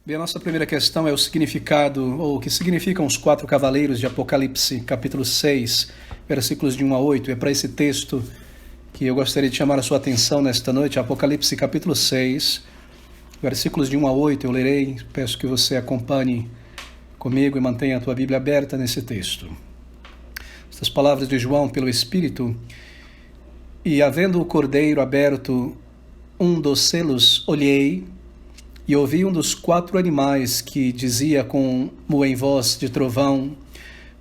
Bem, a nossa primeira questão é o significado, ou o que significam os 4 cavaleiros de Apocalipse, capítulo 6, versículos de 1 a 8. É para esse texto que eu gostaria de chamar a sua atenção nesta noite, Apocalipse, capítulo 6, versículos de 1 a 8. Eu lerei, peço que você acompanhe comigo e mantenha a tua Bíblia aberta nesse texto. Estas palavras de João pelo Espírito: E havendo o cordeiro aberto um dos selos, olhei, e ouvi um dos 4 animais que dizia como em voz de trovão: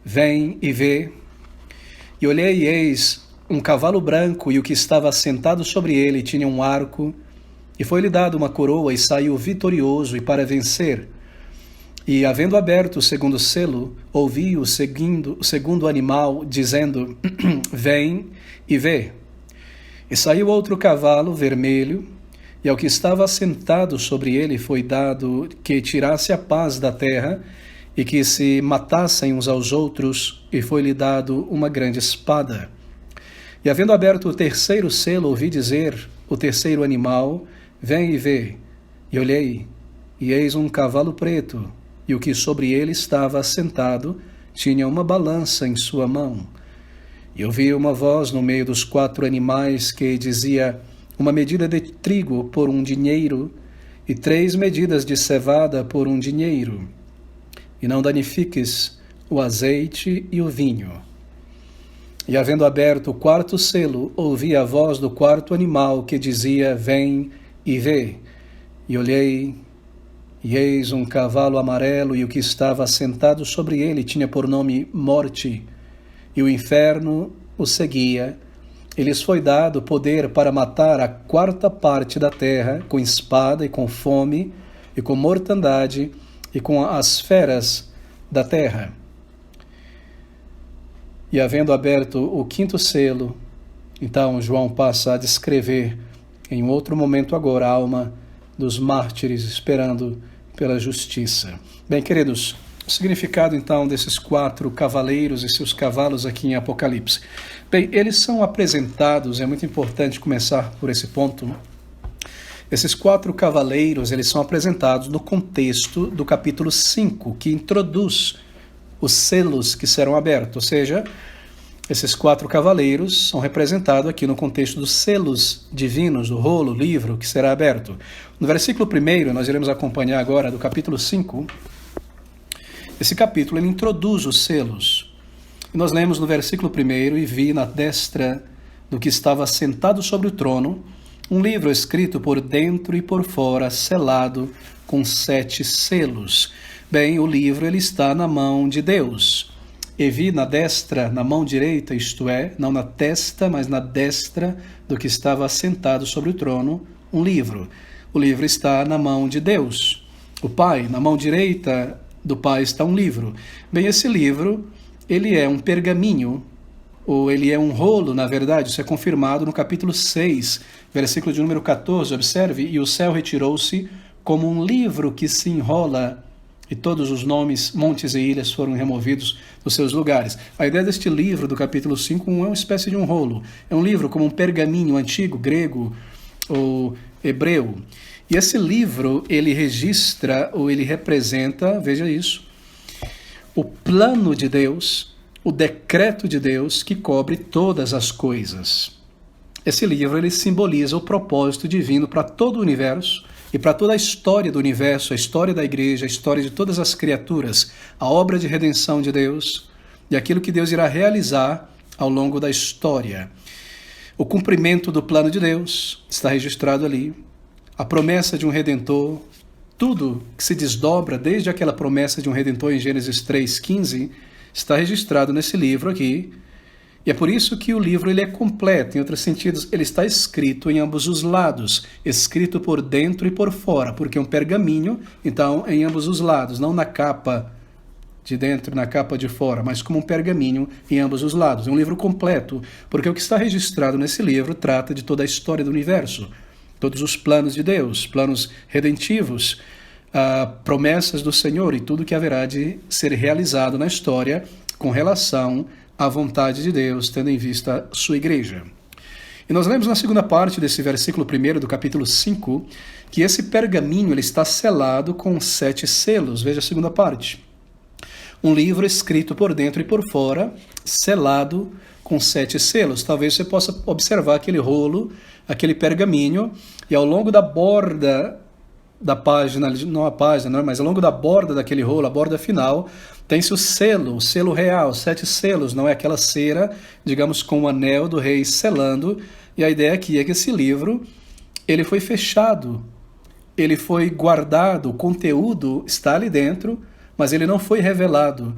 Vem e vê. E olhei, e eis um cavalo branco, e o que estava sentado sobre ele tinha um arco, e foi-lhe dado uma coroa, e saiu vitorioso e para vencer. E havendo aberto o segundo selo, ouvi o segundo animal dizendo: Vem e vê. E saiu outro cavalo vermelho, e ao que estava assentado sobre ele foi dado que tirasse a paz da terra, e que se matassem uns aos outros, e foi-lhe dado uma grande espada. E havendo aberto o terceiro selo, ouvi dizer o terceiro animal: Vem e vê. E olhei, e eis um cavalo preto, e o que sobre ele estava assentado tinha uma balança em sua mão. E ouvi uma voz no meio dos 4 animais que dizia: Uma medida de trigo por 1 dinheiro, e 3 medidas de cevada por 1 dinheiro. E não danifiques o azeite e o vinho. E havendo aberto o 4º selo, ouvi a voz do 4º animal que dizia: Vem e vê. E olhei, e eis um cavalo amarelo, e o que estava assentado sobre ele tinha por nome Morte, e o inferno o seguia. E lhes foi dado poder para matar a 4ª parte da terra, com espada e com fome, e com mortandade, e com as feras da terra. E havendo aberto o 5º selo, então João passa a descrever, em outro momento agora, a alma dos mártires esperando pela justiça. Bem, queridos, o significado, então, desses 4 cavaleiros e seus cavalos aqui em Apocalipse. Bem, eles são apresentados, é muito importante começar por esse ponto. Esses 4 cavaleiros, eles são apresentados no contexto do capítulo 5, que introduz os selos que serão abertos. Ou seja, esses 4 cavaleiros são representados aqui no contexto dos selos divinos, do rolo, livro, que será aberto. No versículo 1, nós iremos acompanhar agora, do capítulo 5, esse capítulo ele introduz os selos. E nós lemos no versículo 1: E vi na destra do que estava sentado sobre o trono um livro escrito por dentro e por fora, selado com 7 selos. Bem, o livro ele está na mão de Deus. E vi na destra, na mão direita, isto é, não na testa, mas na destra do que estava sentado sobre o trono, um livro. O livro está na mão de Deus. O Pai, na mão direita do Pai está um livro. Bem, esse livro, ele é um pergaminho, ou ele é um rolo, na verdade. Isso é confirmado no capítulo 6, versículo de número 14. Observe: E o céu retirou-se como um livro que se enrola, e todos os nomes, montes e ilhas foram removidos dos seus lugares. A ideia deste livro do capítulo 5 é uma espécie de um rolo. É um livro como um pergaminho antigo, grego ou hebreu. E esse livro, ele registra, ou ele representa, veja isso, o plano de Deus, o decreto de Deus que cobre todas as coisas. Esse livro, ele simboliza o propósito divino para todo o universo e para toda a história do universo, a história da igreja, a história de todas as criaturas, a obra de redenção de Deus e aquilo que Deus irá realizar ao longo da história. O cumprimento do plano de Deus está registrado ali. A promessa de um Redentor, tudo que se desdobra desde aquela promessa de um Redentor em Gênesis 3,15, está registrado nesse livro aqui. E é por isso que o livro ele é completo. Em outros sentidos, ele está escrito em ambos os lados, escrito por dentro e por fora, porque é um pergaminho, então, em ambos os lados, não na capa de dentro e na capa de fora, mas como um pergaminho em ambos os lados. É um livro completo, porque o que está registrado nesse livro trata de toda a história do universo, todos os planos de Deus, planos redentivos, promessas do Senhor e tudo que haverá de ser realizado na história com relação à vontade de Deus, tendo em vista a sua igreja. E nós lemos na segunda parte desse versículo 1 do capítulo 5, que esse pergaminho ele está selado com 7 selos. Veja a segunda parte. Um livro escrito por dentro e por fora, selado com 7 selos. Talvez você possa observar aquele rolo, aquele pergaminho, e ao longo da borda da página, não a página, mas ao longo da borda daquele rolo, a borda final, tem-se o selo real, 7 selos, não é aquela cera, digamos, com o anel do rei selando. E a ideia aqui é que esse livro, ele foi fechado, ele foi guardado, o conteúdo está ali dentro, mas ele não foi revelado.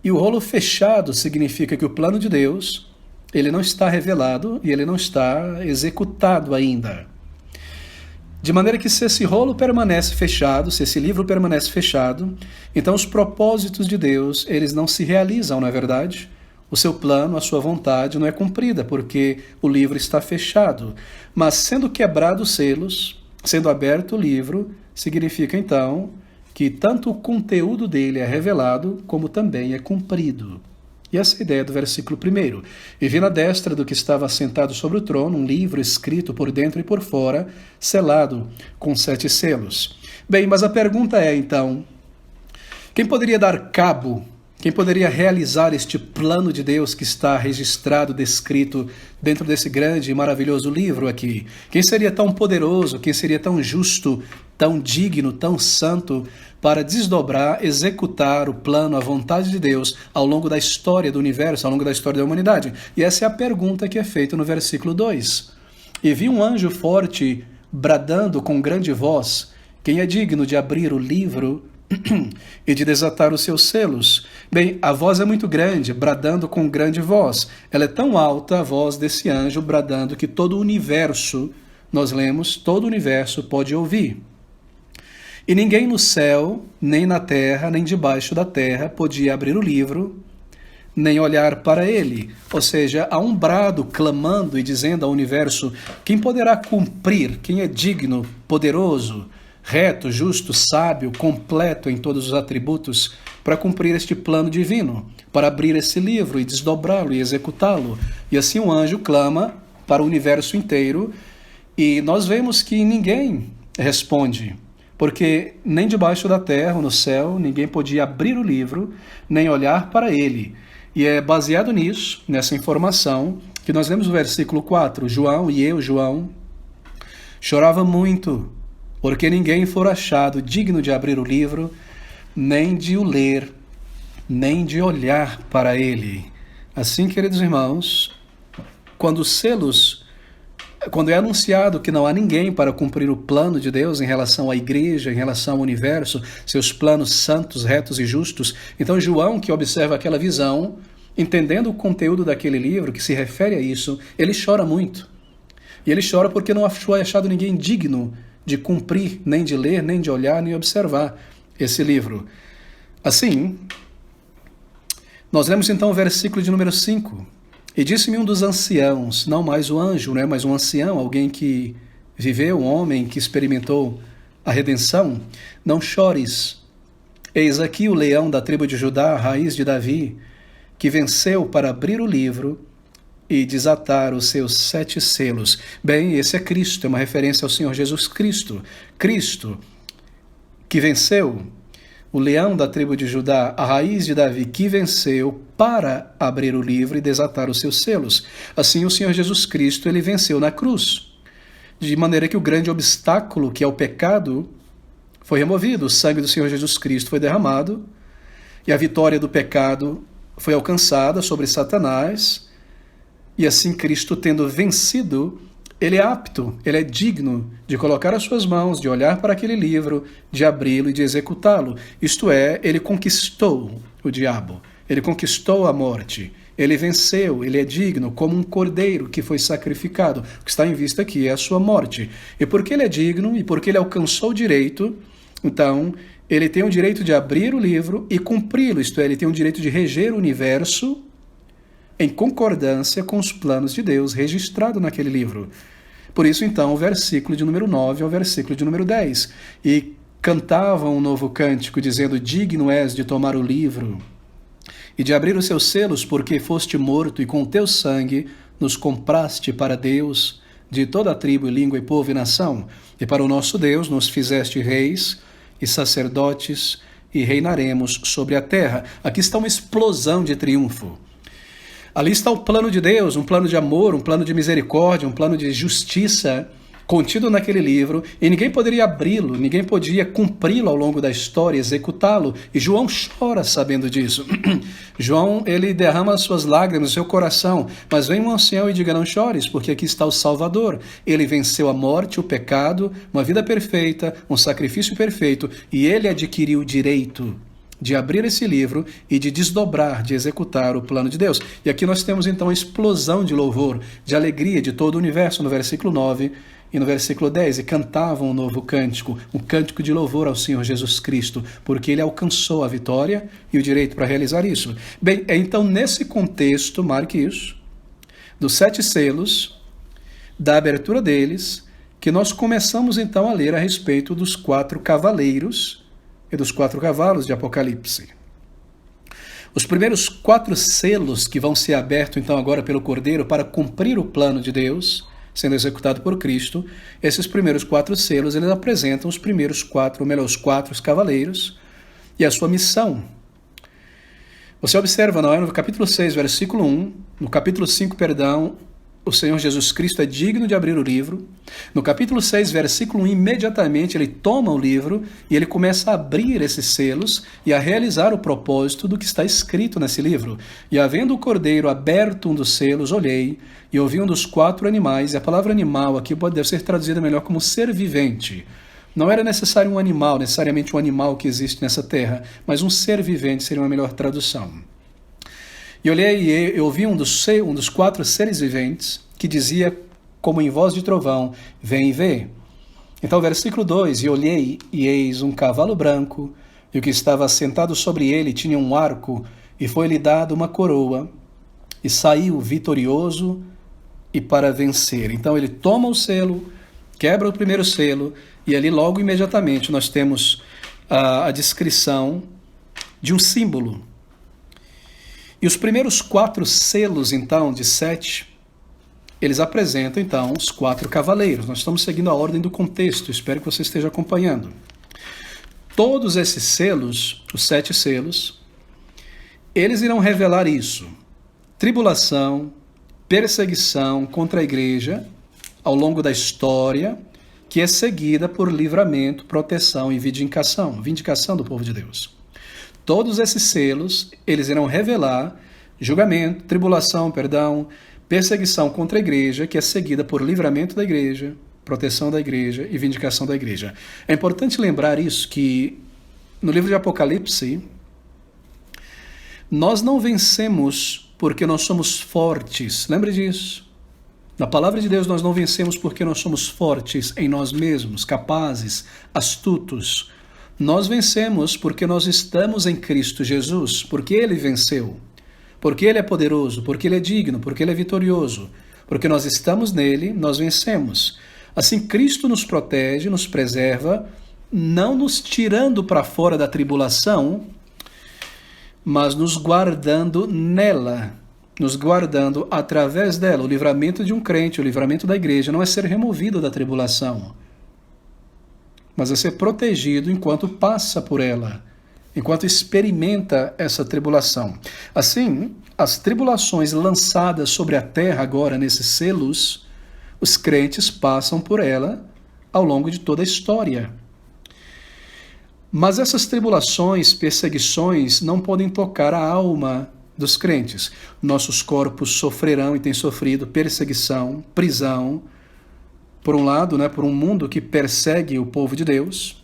E o rolo fechado significa que o plano de Deus, ele não está revelado e ele não está executado ainda. De maneira que se esse rolo permanece fechado, se esse livro permanece fechado, então os propósitos de Deus, eles não se realizam, não é verdade? O seu plano, a sua vontade não é cumprida, porque o livro está fechado. Mas sendo quebrados os selos, sendo aberto o livro, significa então que tanto o conteúdo dele é revelado, como também é cumprido. E essa é a ideia do versículo 1. E vi na destra do que estava assentado sobre o trono um livro escrito por dentro e por fora, selado com 7 selos. Bem, mas a pergunta é então, quem poderia dar cabo, quem poderia realizar este plano de Deus que está registrado, descrito dentro desse grande e maravilhoso livro aqui? Quem seria tão poderoso, quem seria tão justo, tão digno, tão santo, para desdobrar, executar o plano, a vontade de Deus ao longo da história do universo, ao longo da história da humanidade? E essa é a pergunta que é feita no versículo 2. E vi um anjo forte bradando com grande voz: quem é digno de abrir o livro e de desatar os seus selos? Bem, a voz é muito grande, bradando com grande voz. Ela é tão alta, a voz desse anjo bradando, que todo o universo, nós lemos, todo o universo pode ouvir. E ninguém no céu, nem na terra, nem debaixo da terra podia abrir o livro, nem olhar para ele. Ou seja, há um brado clamando e dizendo ao universo: quem poderá cumprir, quem é digno, poderoso, reto, justo, sábio, completo em todos os atributos, para cumprir este plano divino, para abrir esse livro e desdobrá-lo e executá-lo? E assim o anjo clama para o universo inteiro, e nós vemos que ninguém responde, porque nem debaixo da terra ou no céu ninguém podia abrir o livro, nem olhar para ele. E é baseado nisso, nessa informação, que nós lemos o versículo 4. João, chorava muito, porque ninguém fora achado digno de abrir o livro, nem de o ler, nem de olhar para ele. Assim, queridos irmãos, quando é anunciado que não há ninguém para cumprir o plano de Deus em relação à igreja, em relação ao universo, seus planos santos, retos e justos, então João, que observa aquela visão, entendendo o conteúdo daquele livro que se refere a isso, ele chora muito. E ele chora porque não foi achado ninguém digno de cumprir, nem de ler, nem de olhar, nem observar esse livro. Assim, nós lemos então o versículo de número 5. E disse-me um dos anciãos, não mais o anjo, mas um ancião, alguém que viveu, um homem que experimentou a redenção: não chores, eis aqui o leão da tribo de Judá, a raiz de Davi, que venceu para abrir o livro e desatar os seus 7 selos. Bem, esse é Cristo, é uma referência ao Senhor Jesus Cristo. Cristo, que venceu, o leão da tribo de Judá, a raiz de Davi, que venceu para abrir o livro e desatar os seus selos. Assim, o Senhor Jesus Cristo, ele venceu na cruz, de maneira que o grande obstáculo, que é o pecado, foi removido. O sangue do Senhor Jesus Cristo foi derramado e a vitória do pecado foi alcançada sobre Satanás. E assim, Cristo, tendo vencido, ele é apto, ele é digno de colocar as suas mãos, de olhar para aquele livro, de abri-lo e de executá-lo. Isto é, ele conquistou o diabo, ele conquistou a morte, ele venceu, ele é digno, como um cordeiro que foi sacrificado. O que está em vista aqui é a sua morte. E porque ele é digno e porque ele alcançou o direito, então ele tem o direito de abrir o livro e cumpri-lo, isto é, ele tem o direito de reger o universo em concordância com os planos de Deus registrado naquele livro. Por isso, então, o versículo de número 9 ao versículo de número 10. E cantavam um novo cântico, dizendo: digno és de tomar o livro e de abrir os seus selos, porque foste morto, e com o teu sangue nos compraste para Deus de toda a tribo, e língua, e povo, e nação, e para o nosso Deus nos fizeste reis e sacerdotes, e reinaremos sobre a terra. Aqui está uma explosão de triunfo. Ali está o plano de Deus, um plano de amor, um plano de misericórdia, um plano de justiça contido naquele livro, e ninguém poderia abri-lo, ninguém podia cumpri-lo ao longo da história, executá-lo, e João chora sabendo disso. João, ele derrama as suas lágrimas no seu coração, mas vem um ancião e diga: não chores, porque aqui está o Salvador. Ele venceu a morte, o pecado, uma vida perfeita, um sacrifício perfeito, e ele adquiriu o direito de abrir esse livro e de desdobrar, de executar o plano de Deus. E aqui nós temos então a explosão de louvor, de alegria de todo o universo, no versículo 9 e no versículo 10, e cantavam um novo cântico, um cântico de louvor ao Senhor Jesus Cristo, porque ele alcançou a vitória e o direito para realizar isso. Bem, é então nesse contexto, marque isso, dos 7 selos, da abertura deles, que nós começamos então a ler a respeito dos 4 cavaleiros e dos 4 cavalos de Apocalipse. Os primeiros 4 selos que vão ser abertos então agora pelo Cordeiro para cumprir o plano de Deus, sendo executado por Cristo, esses primeiros 4 selos, eles apresentam os primeiros 4, ou melhor, os 4 cavaleiros e a sua missão. Você observa, não é? No capítulo 6, versículo 1, no capítulo 5, perdão, o Senhor Jesus Cristo é digno de abrir o livro. No capítulo 6, versículo 1, imediatamente ele toma o livro e ele começa a abrir esses selos e a realizar o propósito do que está escrito nesse livro. E havendo o Cordeiro aberto um dos selos, olhei e ouvi um dos 4 animais, e a palavra animal aqui deve ser traduzida melhor como ser vivente. Não era necessário um animal, necessariamente um animal que existe nessa terra, mas um ser vivente seria uma melhor tradução. E olhei e eu ouvi um dos 4 seres viventes que dizia, como em voz de trovão: vem e vê. Então, versículo 2, e olhei, e eis um cavalo branco, e o que estava sentado sobre ele tinha um arco, e foi-lhe dado uma coroa, e saiu vitorioso e para vencer. Então ele toma o selo, quebra o primeiro selo, e ali logo imediatamente nós temos a descrição de um símbolo. E os primeiros 4 selos, então, de 7, eles apresentam, então, os 4 cavaleiros. Nós estamos seguindo a ordem do contexto, espero que você esteja acompanhando. Todos esses selos, os 7 selos, eles irão revelar isso: tribulação, perseguição contra a igreja ao longo da história, que é seguida por livramento, proteção e vindicação do povo de Deus. Todos esses selos, eles irão revelar julgamento, tribulação, perseguição contra a igreja, que é seguida por livramento da igreja, proteção da igreja e vindicação da igreja. É importante lembrar isso, que no livro de Apocalipse, nós não vencemos porque nós somos fortes. Lembre disso. Na palavra de Deus, nós não vencemos porque nós somos fortes em nós mesmos, capazes, astutos. Nós vencemos porque nós estamos em Cristo Jesus, porque Ele venceu, porque Ele é poderoso, porque Ele é digno, porque Ele é vitorioso, porque nós estamos nele, nós vencemos. Assim, Cristo nos protege, nos preserva, não nos tirando para fora da tribulação, mas nos guardando nela, nos guardando através dela. O livramento de um crente, o livramento da igreja, não é ser removido da tribulação, mas é ser protegido enquanto passa por ela, enquanto experimenta essa tribulação. Assim, as tribulações lançadas sobre a terra agora, nesses selos, os crentes passam por ela ao longo de toda a história. Mas essas tribulações, perseguições, não podem tocar a alma dos crentes. Nossos corpos sofrerão e têm sofrido perseguição, prisão, por um lado, por um mundo que persegue o povo de Deus,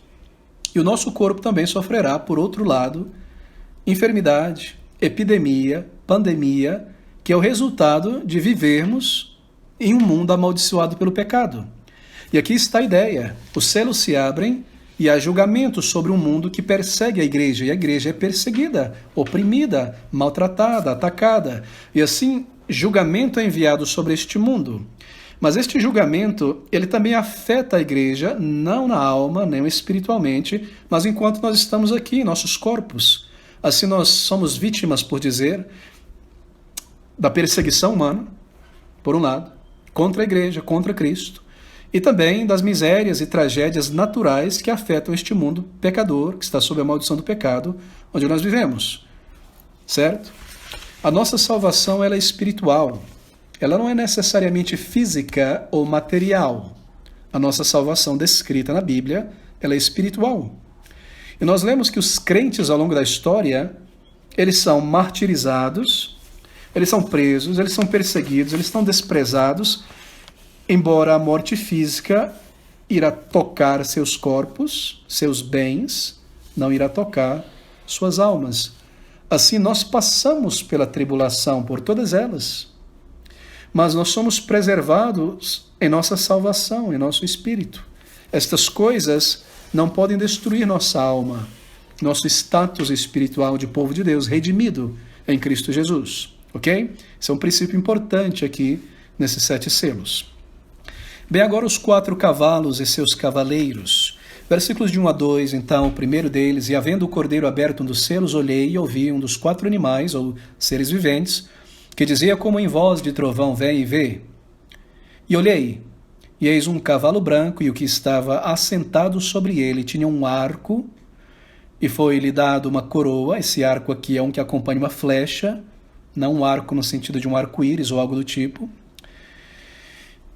e o nosso corpo também sofrerá, por outro lado, enfermidade, epidemia, pandemia, que é o resultado de vivermos em um mundo amaldiçoado pelo pecado. E aqui está a ideia: os selos se abrem e há julgamento sobre um mundo que persegue a igreja, e a igreja é perseguida, oprimida, maltratada, atacada, e assim julgamento é enviado sobre este mundo. Mas este julgamento, ele também afeta a igreja, não na alma, nem espiritualmente, mas enquanto nós estamos aqui, em nossos corpos. Assim nós somos vítimas, por dizer, da perseguição humana, por um lado, contra a igreja, contra Cristo, e também das misérias e tragédias naturais que afetam este mundo pecador, que está sob a maldição do pecado, onde nós vivemos. Certo? A nossa salvação ela é espiritual. Ela não é necessariamente física ou material. A nossa salvação descrita na Bíblia, ela é espiritual. E nós lemos que os crentes ao longo da história, eles são martirizados, eles são presos, eles são perseguidos, eles estão desprezados, embora a morte física irá tocar seus corpos, seus bens, não irá tocar suas almas. Assim, nós passamos pela tribulação, por todas elas, mas nós somos preservados em nossa salvação, em nosso espírito. Estas coisas não podem destruir nossa alma, nosso status espiritual de povo de Deus, redimido em Cristo Jesus. Ok? Esse é um princípio importante aqui nesses 7 selos. Bem, agora os 4 cavalos e seus cavaleiros. Versículos de 1 a 2, então, o primeiro deles: e havendo o cordeiro aberto um dos selos, olhei e ouvi um dos 4 animais, ou seres viventes, que dizia como em voz de trovão: vem e vê. E olhei, e eis um cavalo branco, e o que estava assentado sobre ele tinha um arco, e foi-lhe dado uma coroa. Esse arco aqui é um que acompanha uma flecha, não um arco no sentido de um arco-íris ou algo do tipo.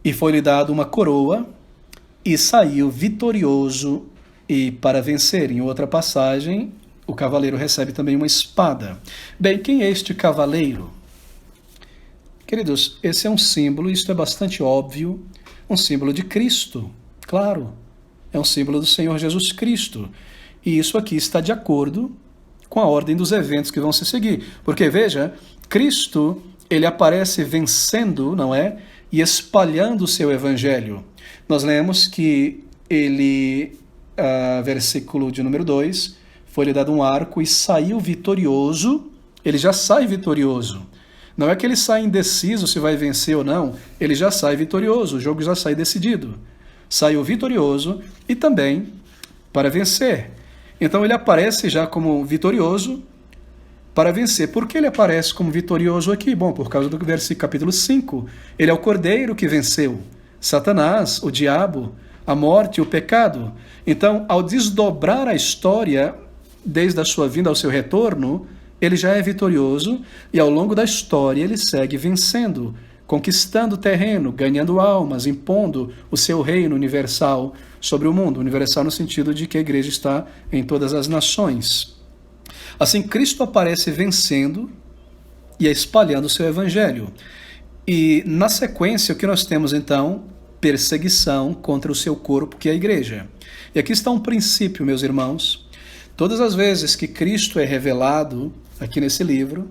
E foi-lhe dado uma coroa, e saiu vitorioso e para vencer. Em outra passagem, o cavaleiro recebe também uma espada. Bem, quem é este cavaleiro? Queridos, esse é um símbolo, isto é bastante óbvio, um símbolo de Cristo, claro, é um símbolo do Senhor Jesus Cristo. E isso aqui está de acordo com a ordem dos eventos que vão se seguir. Porque, veja, Cristo, ele aparece vencendo, não é? E espalhando o seu evangelho. Nós lemos que ele, versículo de número 2, foi-lhe dado um arco e saiu vitorioso. Ele já sai vitorioso. Não é que ele sai indeciso se vai vencer ou não, ele já sai vitorioso, o jogo já sai decidido. Saiu vitorioso e também para vencer. Então ele aparece já como vitorioso para vencer. Por que ele aparece como vitorioso aqui? Bom, por causa do versículo capítulo 5. Ele é o cordeiro que venceu Satanás, o diabo, a morte e o pecado. Então, ao desdobrar a história, desde a sua vinda ao seu retorno, ele já é vitorioso e ao longo da história ele segue vencendo, conquistando terreno, ganhando almas, impondo o seu reino universal sobre o mundo. Universal no sentido de que a igreja está em todas as nações. Assim, Cristo aparece vencendo e espalhando o seu evangelho. E na sequência, o que nós temos então? Perseguição contra o seu corpo, que é a igreja. E aqui está um princípio, meus irmãos. Todas as vezes que Cristo é revelado aqui nesse livro,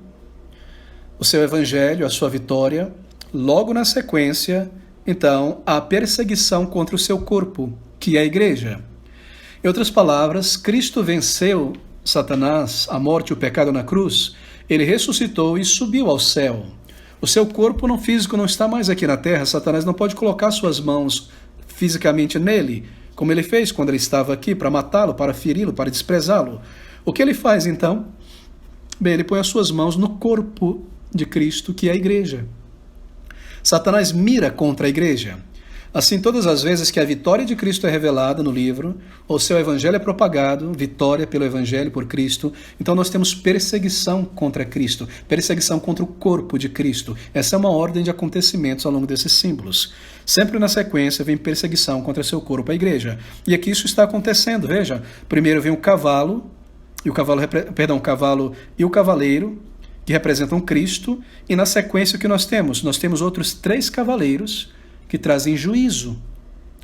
o seu evangelho, a sua vitória, logo na sequência, então, a perseguição contra o seu corpo, que é a igreja. Em outras palavras, Cristo venceu Satanás, a morte e o pecado na cruz, ele ressuscitou e subiu ao céu. O seu corpo não físico não está mais aqui na terra, Satanás não pode colocar suas mãos fisicamente nele, como ele fez quando ele estava aqui, para matá-lo, para feri-lo, para desprezá-lo. O que ele faz então? Bem, ele põe as suas mãos no corpo de Cristo, que é a igreja. Satanás mira contra a igreja. Assim, todas as vezes que a vitória de Cristo é revelada no livro, ou seu evangelho é propagado, vitória pelo evangelho por Cristo, então nós temos perseguição contra Cristo, perseguição contra o corpo de Cristo. Essa é uma ordem de acontecimentos ao longo desses símbolos. Sempre na sequência vem perseguição contra seu corpo, a igreja. E aqui isso está acontecendo, veja. Primeiro vem o cavalo, o cavalo e o cavaleiro, que representam Cristo, e na sequência o que nós temos? Nós temos outros 3 cavaleiros, que trazem juízo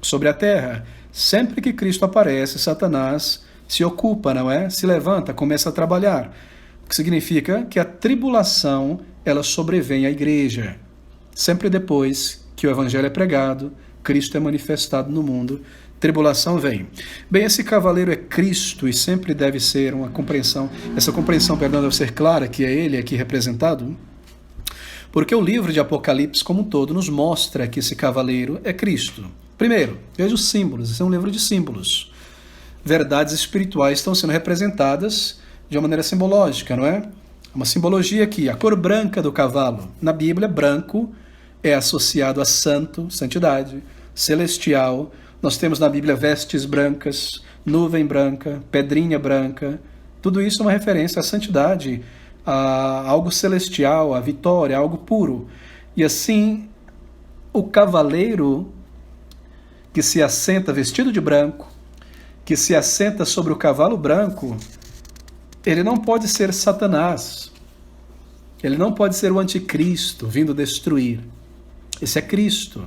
sobre a terra. Sempre que Cristo aparece, Satanás se ocupa, não é? Se levanta, começa a trabalhar. O que significa que a tribulação, ela sobrevém à igreja. Sempre depois que o evangelho é pregado, Cristo é manifestado no mundo, tribulação vem. Bem, esse cavaleiro é Cristo e sempre deve ser uma compreensão, essa compreensão, deve ser clara, que é ele aqui representado, porque o livro de Apocalipse como um todo nos mostra que esse cavaleiro é Cristo. Primeiro, veja os símbolos, esse é um livro de símbolos. Verdades espirituais estão sendo representadas de uma maneira simbológica, não é? Uma simbologia aqui, a cor branca do cavalo. Na Bíblia, branco é associado a santo, santidade, celestial. Nós temos na Bíblia vestes brancas, nuvem branca, pedrinha branca. Tudo isso é uma referência à santidade, a algo celestial, a vitória, a algo puro. E assim, o cavaleiro que se assenta vestido de branco, que se assenta sobre o cavalo branco, ele não pode ser Satanás. Ele não pode ser o anticristo vindo destruir. Esse é Cristo.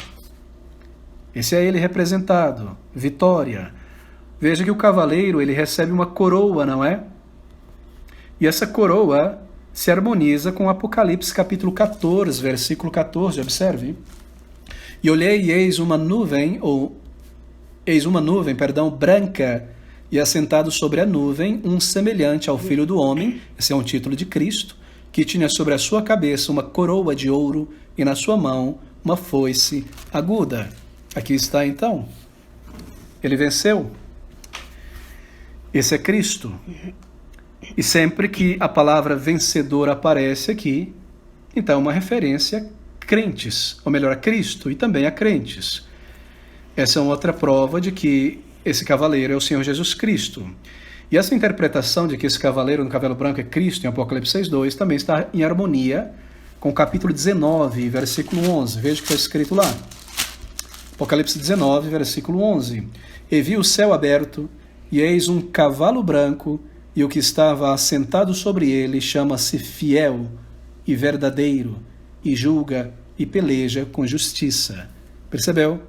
Esse é ele representado. Vitória. Veja que o cavaleiro, ele recebe uma coroa, não é? E essa coroa se harmoniza com Apocalipse capítulo 14, versículo 14, observe. E olhei e eis uma nuvem, branca, e assentado sobre a nuvem, um semelhante ao Filho do Homem, esse é um título de Cristo, que tinha sobre a sua cabeça uma coroa de ouro e na sua mão uma foice aguda. Aqui está então. Ele venceu. Esse é Cristo. E sempre que a palavra vencedor aparece aqui, então é uma referência a crentes, ou melhor, a Cristo e também a crentes. Essa é uma outra prova de que esse cavaleiro é o Senhor Jesus Cristo. E essa interpretação de que esse cavaleiro no cavalo branco é Cristo, em Apocalipse 6:2, também está em harmonia com o capítulo 19, versículo 11. Veja o que está escrito lá. Apocalipse 19, versículo 11. E vi o céu aberto, e eis um cavalo branco, e o que estava assentado sobre ele chama-se Fiel e Verdadeiro, e julga e peleja com justiça. Percebeu?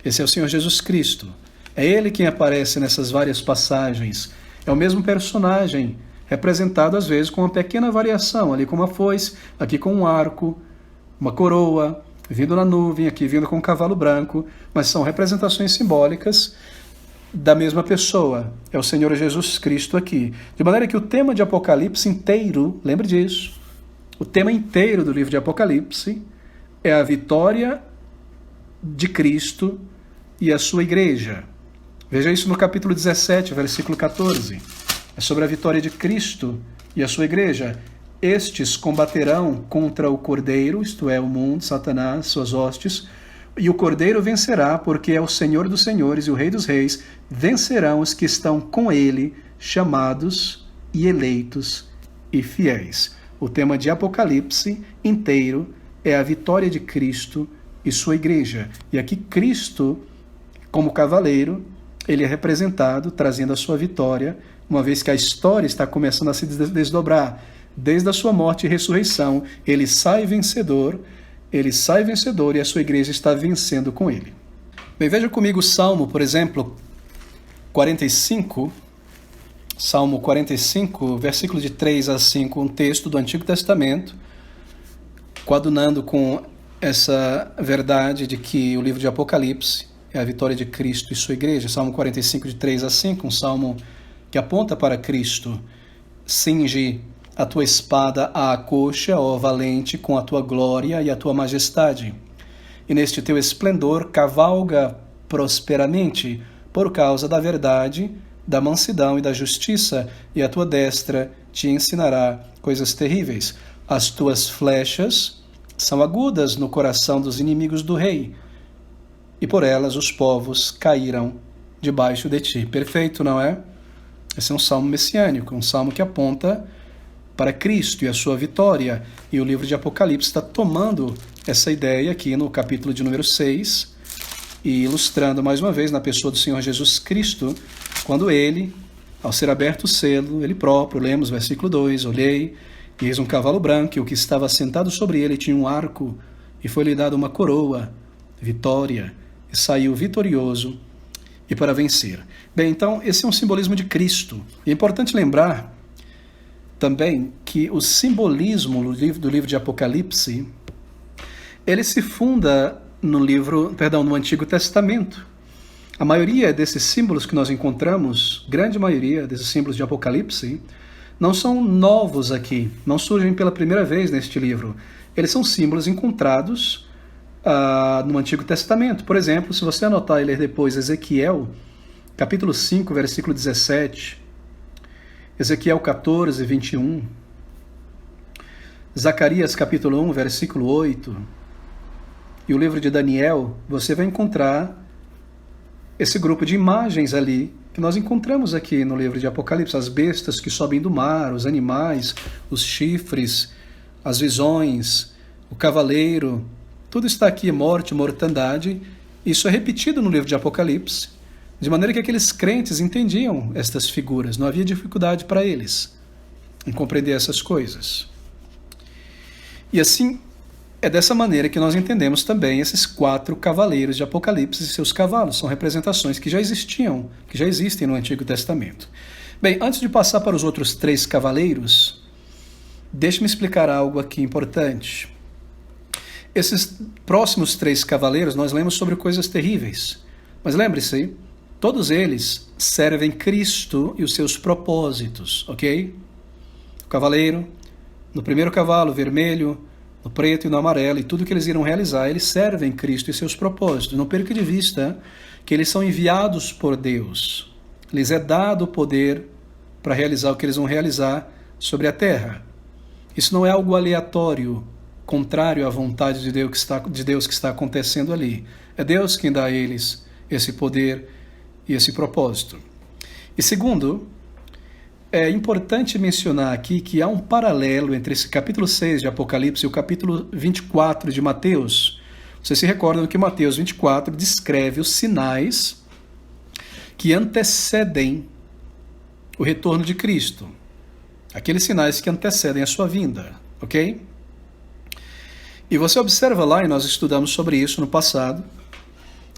Esse é o Senhor Jesus Cristo. É ele quem aparece nessas várias passagens. É o mesmo personagem, representado às vezes com uma pequena variação, ali com uma foice, aqui com um arco, uma coroa, vindo na nuvem, aqui vindo com um cavalo branco, mas são representações simbólicas da mesma pessoa. É o Senhor Jesus Cristo aqui. De maneira que o tema de Apocalipse inteiro, lembre disso, o tema inteiro do livro de Apocalipse é a vitória de Cristo e a sua igreja. Veja isso no capítulo 17, versículo 14. É sobre a vitória de Cristo e a sua igreja. Estes combaterão contra o Cordeiro, isto é, o mundo, Satanás, suas hostes, e o Cordeiro vencerá, porque é o Senhor dos senhores e o Rei dos reis. Vencerão os que estão com ele, chamados e eleitos e fiéis. O tema de Apocalipse inteiro é a vitória de Cristo e sua igreja. E aqui Cristo, como cavaleiro, ele é representado, trazendo a sua vitória, uma vez que a história está começando a se desdobrar. Desde a sua morte e ressurreição, ele sai vencedor e a sua igreja está vencendo com ele. Bem, veja comigo o Salmo, por exemplo, 45, Salmo 45, versículo de 3 a 5, um texto do Antigo Testamento, coadunando com essa verdade de que o livro de Apocalipse é a vitória de Cristo e sua igreja. Salmo 45, de 3 a 5, um salmo que aponta para Cristo. Cinge a tua espada à coxa, ó valente, com a tua glória e a tua majestade. E neste teu esplendor cavalga prosperamente, por causa da verdade, da mansidão e da justiça, e a tua destra te ensinará coisas terríveis. As tuas flechas são agudas no coração dos inimigos do rei, e por elas os povos caíram debaixo de ti. Perfeito, não é? Esse é um salmo messiânico, um salmo que aponta para Cristo e a sua vitória. E o livro de Apocalipse está tomando essa ideia aqui no capítulo de número 6 e ilustrando mais uma vez na pessoa do Senhor Jesus Cristo, quando ele, ao ser aberto o selo, ele próprio, lemos versículo 2, olhei, e eis um cavalo branco, e o que estava sentado sobre ele tinha um arco, e foi-lhe dado uma coroa, vitória, e saiu vitorioso e para vencer. Bem, então, esse é um simbolismo de Cristo. E é importante lembrar também que o simbolismo do livro de Apocalipse, ele se funda no Antigo Testamento. A maioria desses símbolos que nós encontramos, grande maioria desses símbolos de Apocalipse, não são novos aqui, não surgem pela primeira vez neste livro. Eles são símbolos encontrados no Antigo Testamento. Por exemplo, se você anotar e ler depois Ezequiel, capítulo 5, versículo 17, Ezequiel 14, 21, Zacarias capítulo 1, versículo 8, e o livro de Daniel, você vai encontrar esse grupo de imagens ali que nós encontramos aqui no livro de Apocalipse, as bestas que sobem do mar, os animais, os chifres, as visões, o cavaleiro, tudo está aqui, morte, mortandade. Isso é repetido no livro de Apocalipse, de maneira que aqueles crentes entendiam estas figuras, não havia dificuldade para eles em compreender essas coisas. E assim, é dessa maneira que nós entendemos também esses 4 cavaleiros de Apocalipse e seus cavalos. São representações que já existiam, que já existem no Antigo Testamento. Bem, antes de passar para os outros 3 cavaleiros, deixe-me explicar algo aqui importante. Esses próximos 3 cavaleiros, nós lemos sobre coisas terríveis. Mas lembre-se, todos eles servem Cristo e os seus propósitos, ok? O cavaleiro, no primeiro cavalo, vermelho, no preto e no amarelo, e tudo que eles irão realizar, eles servem Cristo e seus propósitos. Não perca de vista que eles são enviados por Deus. Lhes é dado o poder para realizar o que eles vão realizar sobre a terra. Isso não é algo aleatório, contrário à vontade de Deus que está acontecendo ali. É Deus quem dá a eles esse poder e esse propósito. E segundo, é importante mencionar aqui que há um paralelo entre esse capítulo 6 de Apocalipse e o capítulo 24 de Mateus. Vocês se recordam que Mateus 24 descreve os sinais que antecedem o retorno de Cristo. Aqueles sinais que antecedem a sua vinda, ok? E você observa lá, e nós estudamos sobre isso no passado,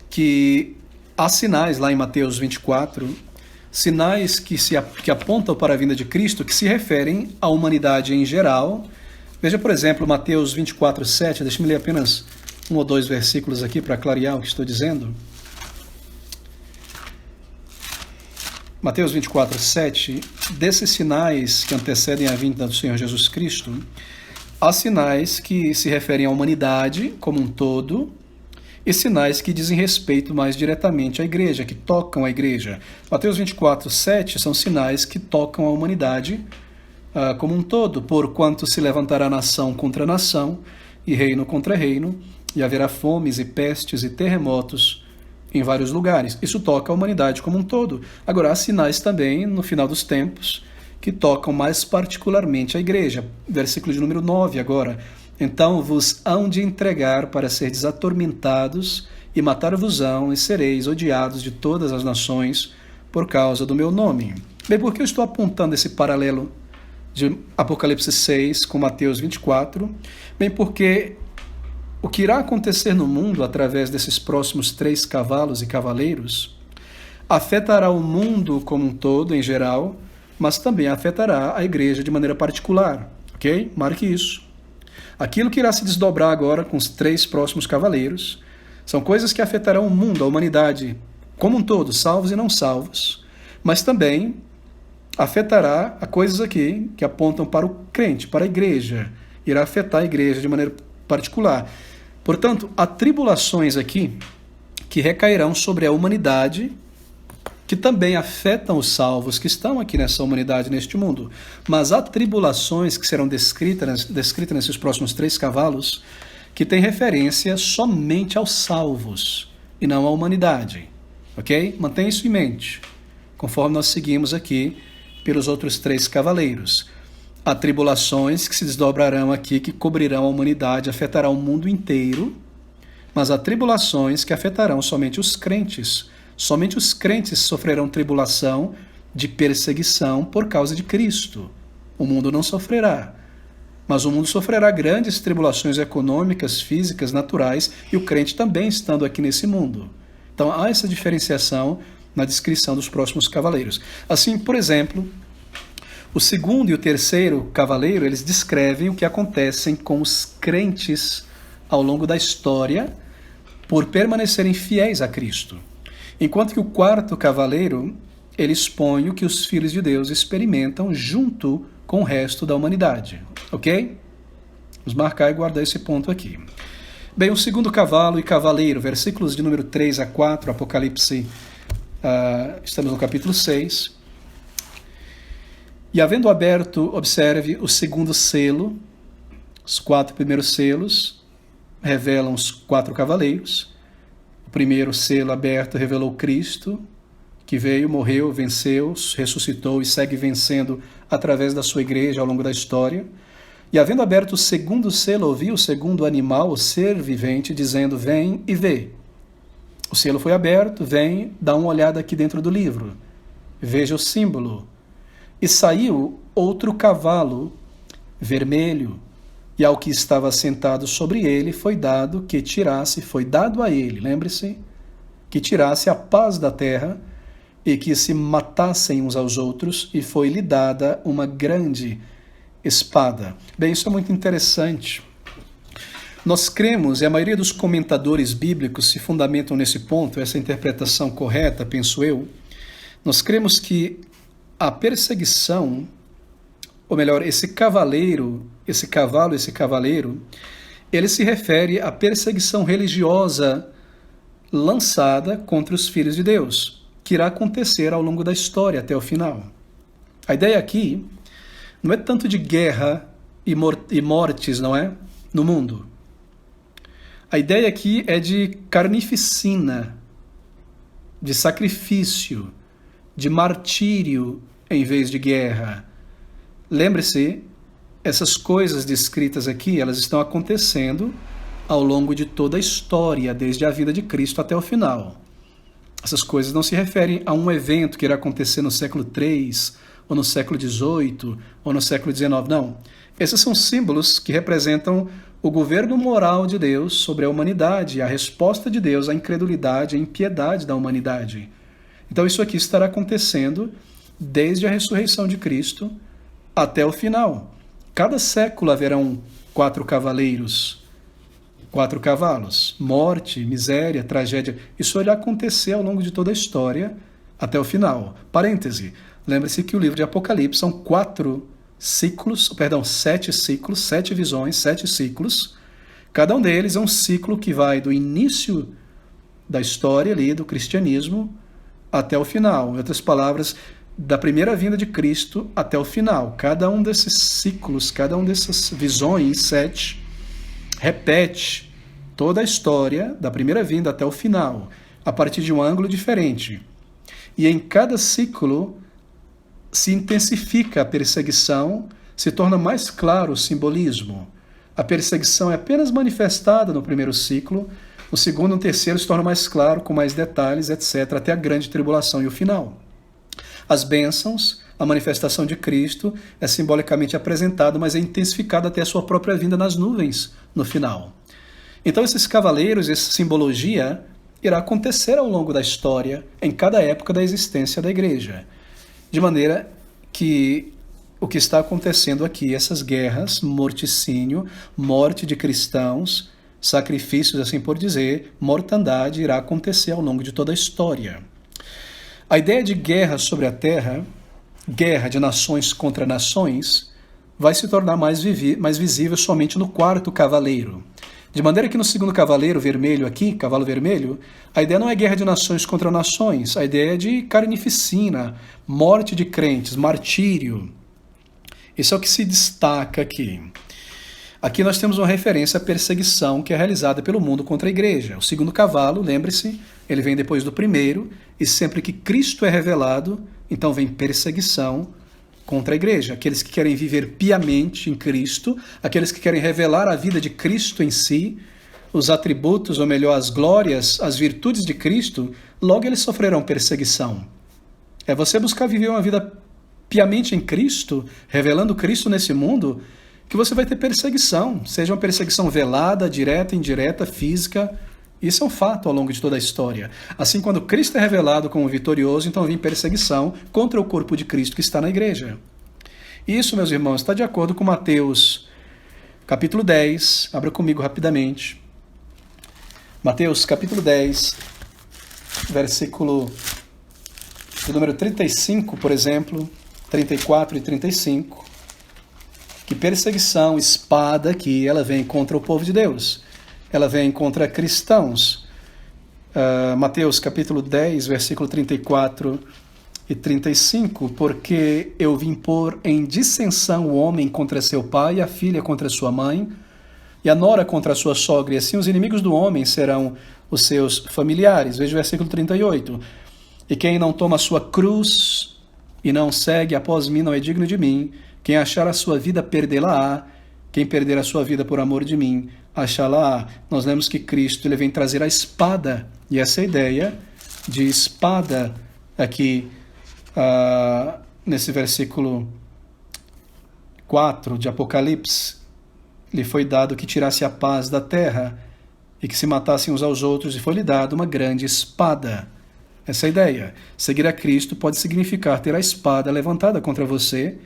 que há sinais lá em Mateus 24, sinais que apontam para a vinda de Cristo, que se referem à humanidade em geral. Veja, por exemplo, Mateus 24, 7. Deixa-me ler apenas 1 ou 2 versículos aqui para clarear o que estou dizendo. Mateus 24, 7. Desses sinais que antecedem a vinda do Senhor Jesus Cristo, há sinais que se referem à humanidade como um todo, e sinais que dizem respeito mais diretamente à igreja, que tocam a igreja. Mateus 24, 7 são sinais que tocam a humanidade como um todo, porquanto se levantará nação contra nação, e reino contra reino, e haverá fomes e pestes e terremotos em vários lugares. Isso toca a humanidade como um todo. Agora, há sinais também, no final dos tempos, que tocam mais particularmente a igreja. Versículo de número 9 agora. Então vos hão de entregar para serdes atormentados, e matar-vos-ão, e sereis odiados de todas as nações por causa do meu nome. Bem, por que eu estou apontando esse paralelo de Apocalipse 6 com Mateus 24? Bem, porque o que irá acontecer no mundo através desses próximos 3 cavalos e cavaleiros afetará o mundo como um todo, em geral, mas também afetará a igreja de maneira particular, ok? Marque isso. Aquilo que irá se desdobrar agora com os 3 próximos cavaleiros são coisas que afetarão o mundo, a humanidade como um todo, salvos e não salvos, mas também afetará a coisas aqui que apontam para o crente, para a igreja. Irá afetar a igreja de maneira particular. Portanto, há tribulações aqui que recairão sobre a humanidade, que também afetam os salvos que estão aqui nessa humanidade, neste mundo. Mas há tribulações que serão descritas nesses próximos 3 cavalos, que têm referência somente aos salvos e não à humanidade. Ok? Mantenha isso em mente, conforme nós seguimos aqui pelos outros 3 cavaleiros. Há tribulações que se desdobrarão aqui, que cobrirão a humanidade, afetarão o mundo inteiro, mas há tribulações que afetarão somente os crentes. Somente os crentes sofrerão tribulação de perseguição por causa de Cristo. O mundo não sofrerá, mas o mundo sofrerá grandes tribulações econômicas, físicas, naturais, e o crente também estando aqui nesse mundo. Então há essa diferenciação na descrição dos próximos cavaleiros. Assim, por exemplo, o 2º e o 3º cavaleiro, eles descrevem o que acontece com os crentes ao longo da história por permanecerem fiéis a Cristo. Enquanto que o 4º cavaleiro, ele expõe o que os filhos de Deus experimentam junto com o resto da humanidade. Ok? Vamos marcar e guardar esse ponto aqui. Bem, o 2º cavalo e cavaleiro, versículos de número 3 a 4, Apocalipse, estamos no capítulo 6. E havendo aberto, observe, o 2º selo, os 4 primeiros selos, revelam os 4 cavaleiros. O primeiro selo aberto revelou Cristo, que veio, morreu, venceu, ressuscitou e segue vencendo através da sua igreja ao longo da história. E havendo aberto o segundo selo, ouvi o segundo animal, o ser vivente, dizendo: vem e vê. O selo foi aberto, vem, dá uma olhada aqui dentro do livro. Veja o símbolo. E saiu outro cavalo vermelho, e ao que estava sentado sobre ele foi dado a ele, lembre-se, que tirasse a paz da terra e que se matassem uns aos outros, e foi-lhe dada uma grande espada. Bem, isso é muito interessante. Nós cremos, e a maioria dos comentadores bíblicos se fundamentam nesse ponto, essa interpretação correta, penso eu, nós cremos que a perseguição, ou melhor, esse cavaleiro, ele se refere à perseguição religiosa lançada contra os filhos de Deus, que irá acontecer ao longo da história até o final. A ideia aqui não é tanto de guerra e mortes, não é? No mundo. A ideia aqui é de carnificina, de sacrifício, de martírio em vez de guerra. Lembre-se, essas coisas descritas aqui, elas estão acontecendo ao longo de toda a história, desde a vida de Cristo até o final. Essas coisas não se referem a um evento que irá acontecer no século III, ou no século XVIII, ou no século XIX, não. Esses são símbolos que representam o governo moral de Deus sobre a humanidade, a resposta de Deus à incredulidade, à impiedade da humanidade. Então isso aqui estará acontecendo desde a ressurreição de Cristo até o final. Cada século haverão 4 cavaleiros, 4 cavalos, morte, miséria, tragédia. Isso irá acontecer ao longo de toda a história até o final. Parêntese, lembre-se que o livro de Apocalipse são 7 ciclos, 7 visões, 7 ciclos. Cada um deles é um ciclo que vai do início da história ali, do cristianismo, até o final. Em outras palavras, da primeira vinda de Cristo até o final. Cada um desses ciclos, cada um dessas visões, 7, repete toda a história da primeira vinda até o final, a partir de um ângulo diferente. E em cada ciclo se intensifica a perseguição, se torna mais claro o simbolismo. A perseguição é apenas manifestada no primeiro ciclo, no segundo e no terceiro se torna mais claro, com mais detalhes, etc., até a grande tribulação e o final. As bênçãos, a manifestação de Cristo é simbolicamente apresentada, mas é intensificada até a sua própria vinda nas nuvens no final. Então esses cavaleiros, essa simbologia, irá acontecer ao longo da história, em cada época da existência da igreja. De maneira que o que está acontecendo aqui, essas guerras, morticínio, morte de cristãos, sacrifícios, assim por dizer, mortandade, irá acontecer ao longo de toda a história. A ideia de guerra sobre a terra, guerra de nações contra nações, vai se tornar mais visível somente no 4º cavaleiro. De maneira que no 2º cavaleiro vermelho aqui, cavalo vermelho, a ideia não é guerra de nações contra nações, a ideia é de carnificina, morte de crentes, martírio. Isso é o que se destaca aqui. Aqui nós temos uma referência à perseguição que é realizada pelo mundo contra a igreja. O 2º cavalo, lembre-se, ele vem depois do primeiro, e sempre que Cristo é revelado, então vem perseguição contra a igreja. Aqueles que querem viver piamente em Cristo, aqueles que querem revelar a vida de Cristo em si, os atributos, ou melhor, as glórias, as virtudes de Cristo, logo eles sofrerão perseguição. É você buscar viver uma vida piamente em Cristo, revelando Cristo nesse mundo, que você vai ter perseguição, seja uma perseguição velada, direta, indireta, física. Isso é um fato ao longo de toda a história. Assim, quando Cristo é revelado como vitorioso, então vem perseguição contra o corpo de Cristo que está na igreja. Isso, meus irmãos, está de acordo com Mateus, capítulo 10. Abra comigo rapidamente. Mateus, capítulo 10, versículo de número 35, por exemplo, 34 e 35. Que perseguição, espada aqui, ela vem contra o povo de Deus. Ela vem contra cristãos. Mateus capítulo 10, versículo 34 e 35. Porque eu vim pôr em dissensão o homem contra seu pai, a filha contra sua mãe, e a nora contra a sua sogra, e assim os inimigos do homem serão os seus familiares. Veja o versículo 38. E quem não toma a sua cruz e não segue após mim não é digno de mim. Quem achar a sua vida, perdê-la-á. Quem perder a sua vida por amor de mim, achá-la-á. Nós lemos que Cristo ele vem trazer a espada, e essa ideia de espada aqui, nesse versículo 4 de Apocalipse, lhe foi dado que tirasse a paz da terra e que se matassem uns aos outros, e foi-lhe dado uma grande espada. Essa ideia. Seguir a Cristo pode significar ter a espada levantada contra você,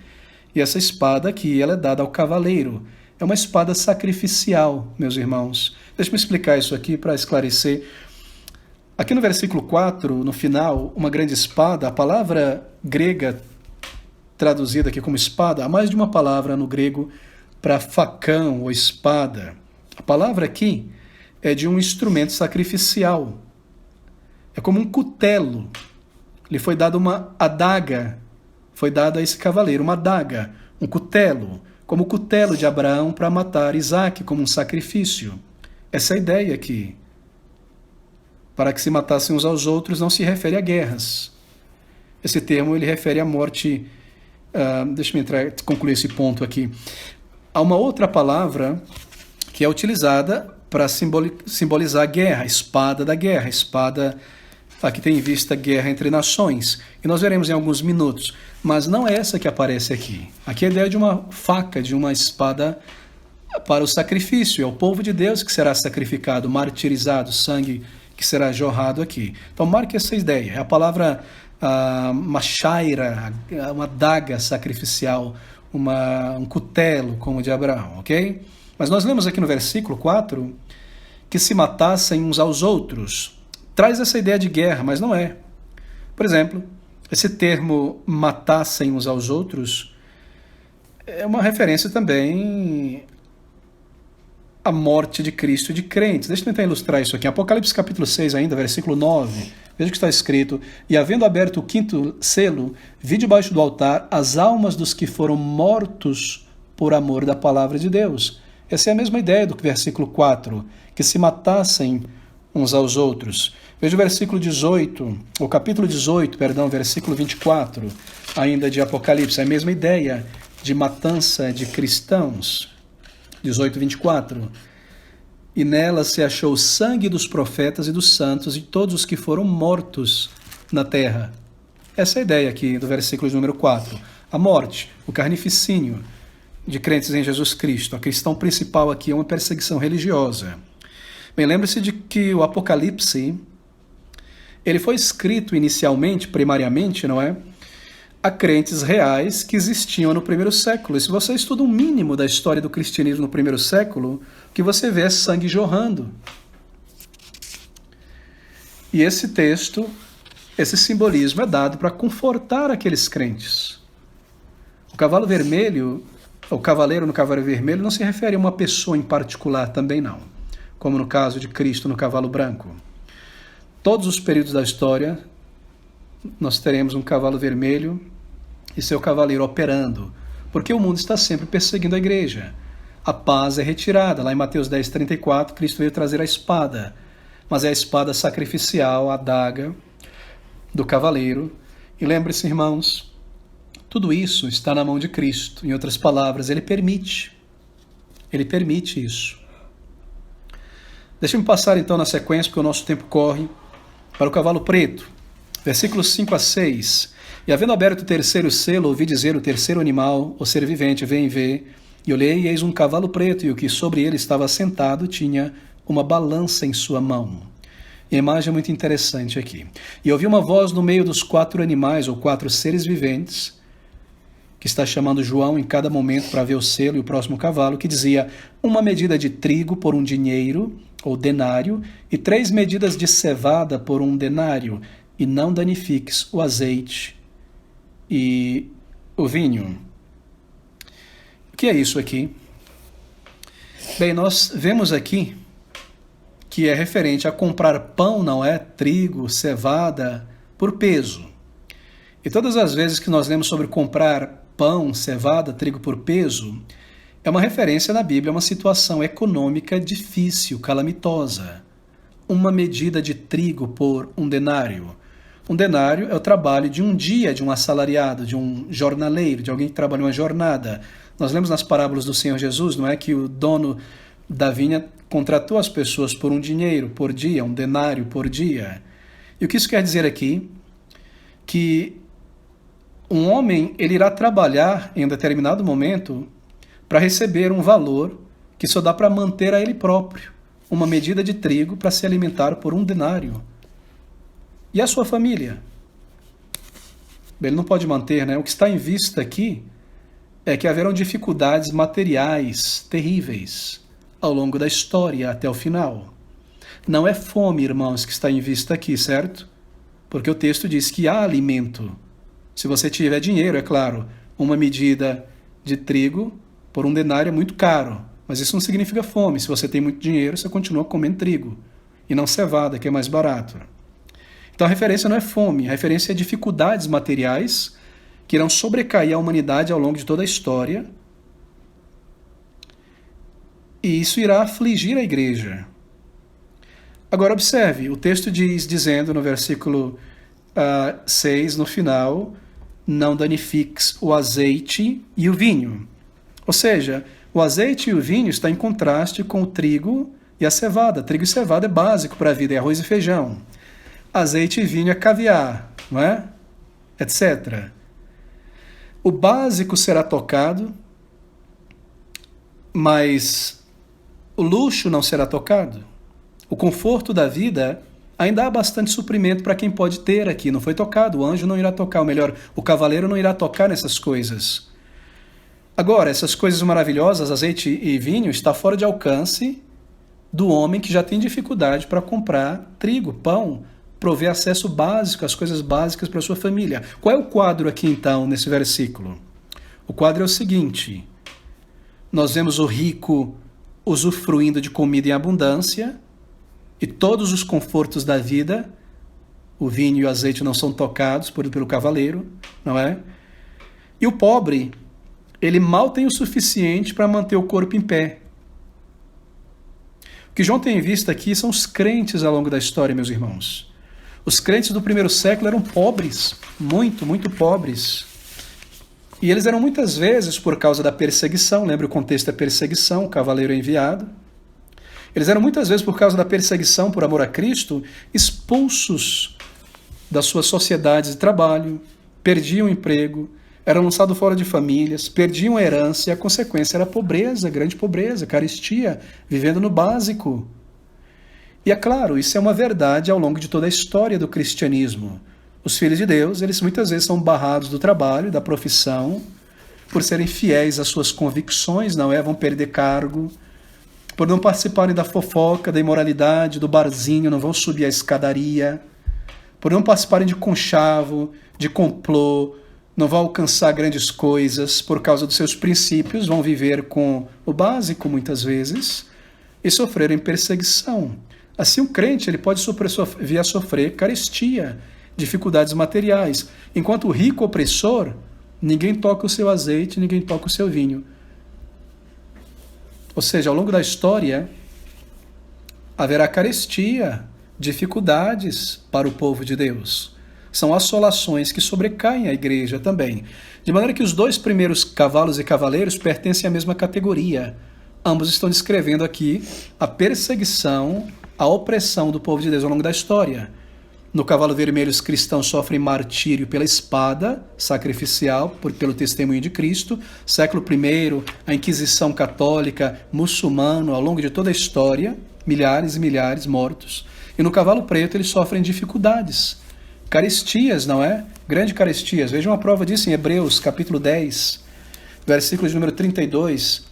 e essa espada aqui, ela é dada ao cavaleiro. É uma espada sacrificial, meus irmãos. Deixa-me explicar isso aqui para esclarecer. Aqui no versículo 4, no final, uma grande espada, a palavra grega traduzida aqui como espada, há mais de uma palavra no grego para facão ou espada. A palavra aqui é de um instrumento sacrificial. É como um cutelo. Lhe foi dada uma adaga, foi dada a esse cavaleiro uma adaga, um cutelo, como o cutelo de Abraão para matar Isaque como um sacrifício. Essa ideia aqui, para que se matassem uns aos outros, não se refere a guerras. Esse termo ele refere à morte. Deixa-me concluir esse ponto aqui. Há uma outra palavra que é utilizada para simbolizar a guerra, a espada da guerra, a espada que tem em vista guerra entre nações. E nós veremos em alguns minutos. Mas não é essa que aparece aqui. Aqui é a ideia de uma faca, de uma espada para o sacrifício. É o povo de Deus que será sacrificado, martirizado, sangue que será jorrado aqui. Então marque essa ideia. É a palavra machaira, uma daga sacrificial, um cutelo como o de Abraão, ok? Mas nós lemos aqui no versículo 4 que se matassem uns aos outros. Traz essa ideia de guerra, mas não é. Por exemplo, esse termo matassem uns aos outros é uma referência também à morte de Cristo e de crentes. Deixa eu tentar ilustrar isso aqui. Apocalipse capítulo 6 ainda, versículo 9. Veja o que está escrito. E havendo aberto o quinto selo, vi debaixo do altar as almas dos que foram mortos por amor da palavra de Deus. Essa é a mesma ideia do versículo 4, que se matassem uns aos outros. Veja o versículo 18, o capítulo 18, perdão, versículo 24, ainda de Apocalipse, a mesma ideia de matança de cristãos. 18, 24. E nela se achou o sangue dos profetas e dos santos e todos os que foram mortos na terra. Essa é a ideia aqui do versículo de número 4. A morte, o carnificínio de crentes em Jesus Cristo. A questão principal aqui é uma perseguição religiosa. Bem, lembre-se de que o Apocalipse, ele foi escrito inicialmente, primariamente, não é? A crentes reais que existiam no primeiro século. E se você estuda um mínimo da história do cristianismo no primeiro século, o que você vê é sangue jorrando. E esse texto, esse simbolismo é dado para confortar aqueles crentes. O cavalo vermelho, o cavaleiro no cavalo vermelho não se refere a uma pessoa em particular também não, como no caso de Cristo no cavalo branco. Todos os períodos da história, nós teremos um cavalo vermelho e seu cavaleiro operando, porque o mundo está sempre perseguindo a igreja. A paz é retirada. Lá em Mateus 10:34, Cristo veio trazer a espada, mas é a espada sacrificial, a adaga do cavaleiro. E lembre-se, irmãos, tudo isso está na mão de Cristo. Em outras palavras, Ele permite isso. Deixa-me passar então na sequência, porque o nosso tempo corre, para o cavalo preto. Versículos 5 a 6. E havendo aberto o terceiro selo, ouvi dizer o terceiro animal, o ser vivente, vem ver. E olhei, e eis um cavalo preto, e o que sobre ele estava sentado tinha uma balança em sua mão. E a imagem é muito interessante aqui. E ouvi uma voz no meio dos 4 animais, ou 4 seres viventes, que está chamando João em cada momento para ver o selo e o próximo cavalo, que dizia: uma medida de trigo por um dinheiro, ou denário, e 3 medidas de cevada por um denário, e não danifiques o azeite e o vinho. O que é isso aqui? Bem, nós vemos aqui que é referente a comprar pão, não é? Trigo, cevada, por peso. E todas as vezes que nós lemos sobre comprar pão, cevada, trigo por peso, é uma referência na Bíblia a uma situação econômica difícil, calamitosa. Uma medida de trigo por um denário. Um denário é o trabalho de um dia de um assalariado, de um jornaleiro, de alguém que trabalha uma jornada. Nós lemos nas parábolas do Senhor Jesus, não é, que o dono da vinha contratou as pessoas por um dinheiro por dia, um denário por dia. E o que isso quer dizer aqui? Que um homem ele irá trabalhar em um determinado momento para receber um valor que só dá para manter a ele próprio, uma medida de trigo para se alimentar por um denário. E a sua família? Ele não pode manter, né? O que está em vista aqui é que haverão dificuldades materiais terríveis ao longo da história até o final. Não é fome, irmãos, que está em vista aqui, certo? Porque o texto diz que há alimento. Se você tiver dinheiro, é claro, uma medida de trigo por um denário é muito caro, mas isso não significa fome. Se você tem muito dinheiro, você continua comendo trigo e não cevada, que é mais barato. Então a referência não é fome, a referência é dificuldades materiais que irão sobrecair a humanidade ao longo de toda a história. E isso irá afligir a igreja. Agora observe, o texto dizendo no versículo 6, no final, não danifiques o azeite e o vinho. Ou seja, o azeite e o vinho está em contraste com o trigo e a cevada. Trigo e cevada é básico para a vida, é arroz e feijão. Azeite e vinho é caviar, não é? Etc. O básico será tocado, mas o luxo não será tocado. O conforto da vida ainda há bastante suprimento para quem pode ter aqui. Não foi tocado, o anjo não irá tocar, ou melhor, o cavaleiro não irá tocar nessas coisas. Agora, essas coisas maravilhosas, azeite e vinho, está fora de alcance do homem que já tem dificuldade para comprar trigo, pão, prover acesso básico às coisas básicas para a sua família. Qual é o quadro aqui, então, nesse versículo? O quadro é o seguinte: nós vemos o rico usufruindo de comida em abundância e todos os confortos da vida. O vinho e o azeite não são tocados pelo cavaleiro, não é? E o pobre, ele mal tem o suficiente para manter o corpo em pé. O que João tem em vista aqui são os crentes ao longo da história, meus irmãos. Os crentes do primeiro século eram pobres, muito, muito pobres. E eles eram muitas vezes, por causa da perseguição, lembra o contexto da perseguição, o cavaleiro é enviado. Eles eram muitas vezes, por causa da perseguição por amor a Cristo, expulsos das suas sociedades de trabalho, perdiam o emprego, eram lançados fora de famílias, perdiam a herança e a consequência era pobreza, grande pobreza, carestia, vivendo no básico. E é claro, isso é uma verdade ao longo de toda a história do cristianismo. Os filhos de Deus, eles muitas vezes são barrados do trabalho, da profissão, por serem fiéis às suas convicções, não é? Vão perder cargo, por não participarem da fofoca, da imoralidade, do barzinho, não vão subir a escadaria, por não participarem de conchavo, de complô, não vão alcançar grandes coisas por causa dos seus princípios, vão viver com o básico muitas vezes e sofrerem perseguição. Assim, o crente ele pode vir a sofrer carestia, dificuldades materiais, enquanto o rico opressor, ninguém toca o seu azeite, ninguém toca o seu vinho. Ou seja, ao longo da história, haverá carestia, dificuldades para o povo de Deus. São assolações que sobrecaem a igreja também. De maneira que os dois primeiros cavalos e cavaleiros pertencem à mesma categoria. Ambos estão descrevendo aqui a perseguição, a opressão do povo de Deus ao longo da história. No cavalo vermelho, os cristãos sofrem martírio pela espada sacrificial, pelo testemunho de Cristo. Século I, a Inquisição católica, muçulmana, ao longo de toda a história, milhares e milhares mortos. E no cavalo preto, eles sofrem dificuldades, carestias, não é? Grande carestias. Vejam a prova disso em Hebreus, capítulo 10, versículos de número 32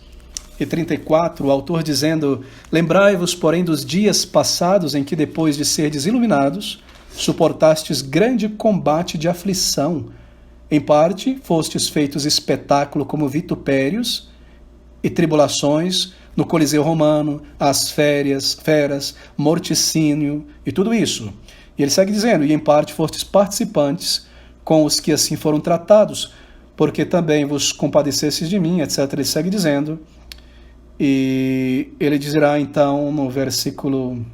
e 34, o autor dizendo: lembrai-vos, porém, dos dias passados em que, depois de serdes iluminados, suportastes grande combate de aflição. Em parte, fostes feitos espetáculo como vitupérios e tribulações no Coliseu Romano, as feras, morticínio e tudo isso. E ele segue dizendo: e em parte fostes participantes com os que assim foram tratados, porque também vos compadecesses de mim, etc. Ele segue dizendo: E ele dirá então no versículo,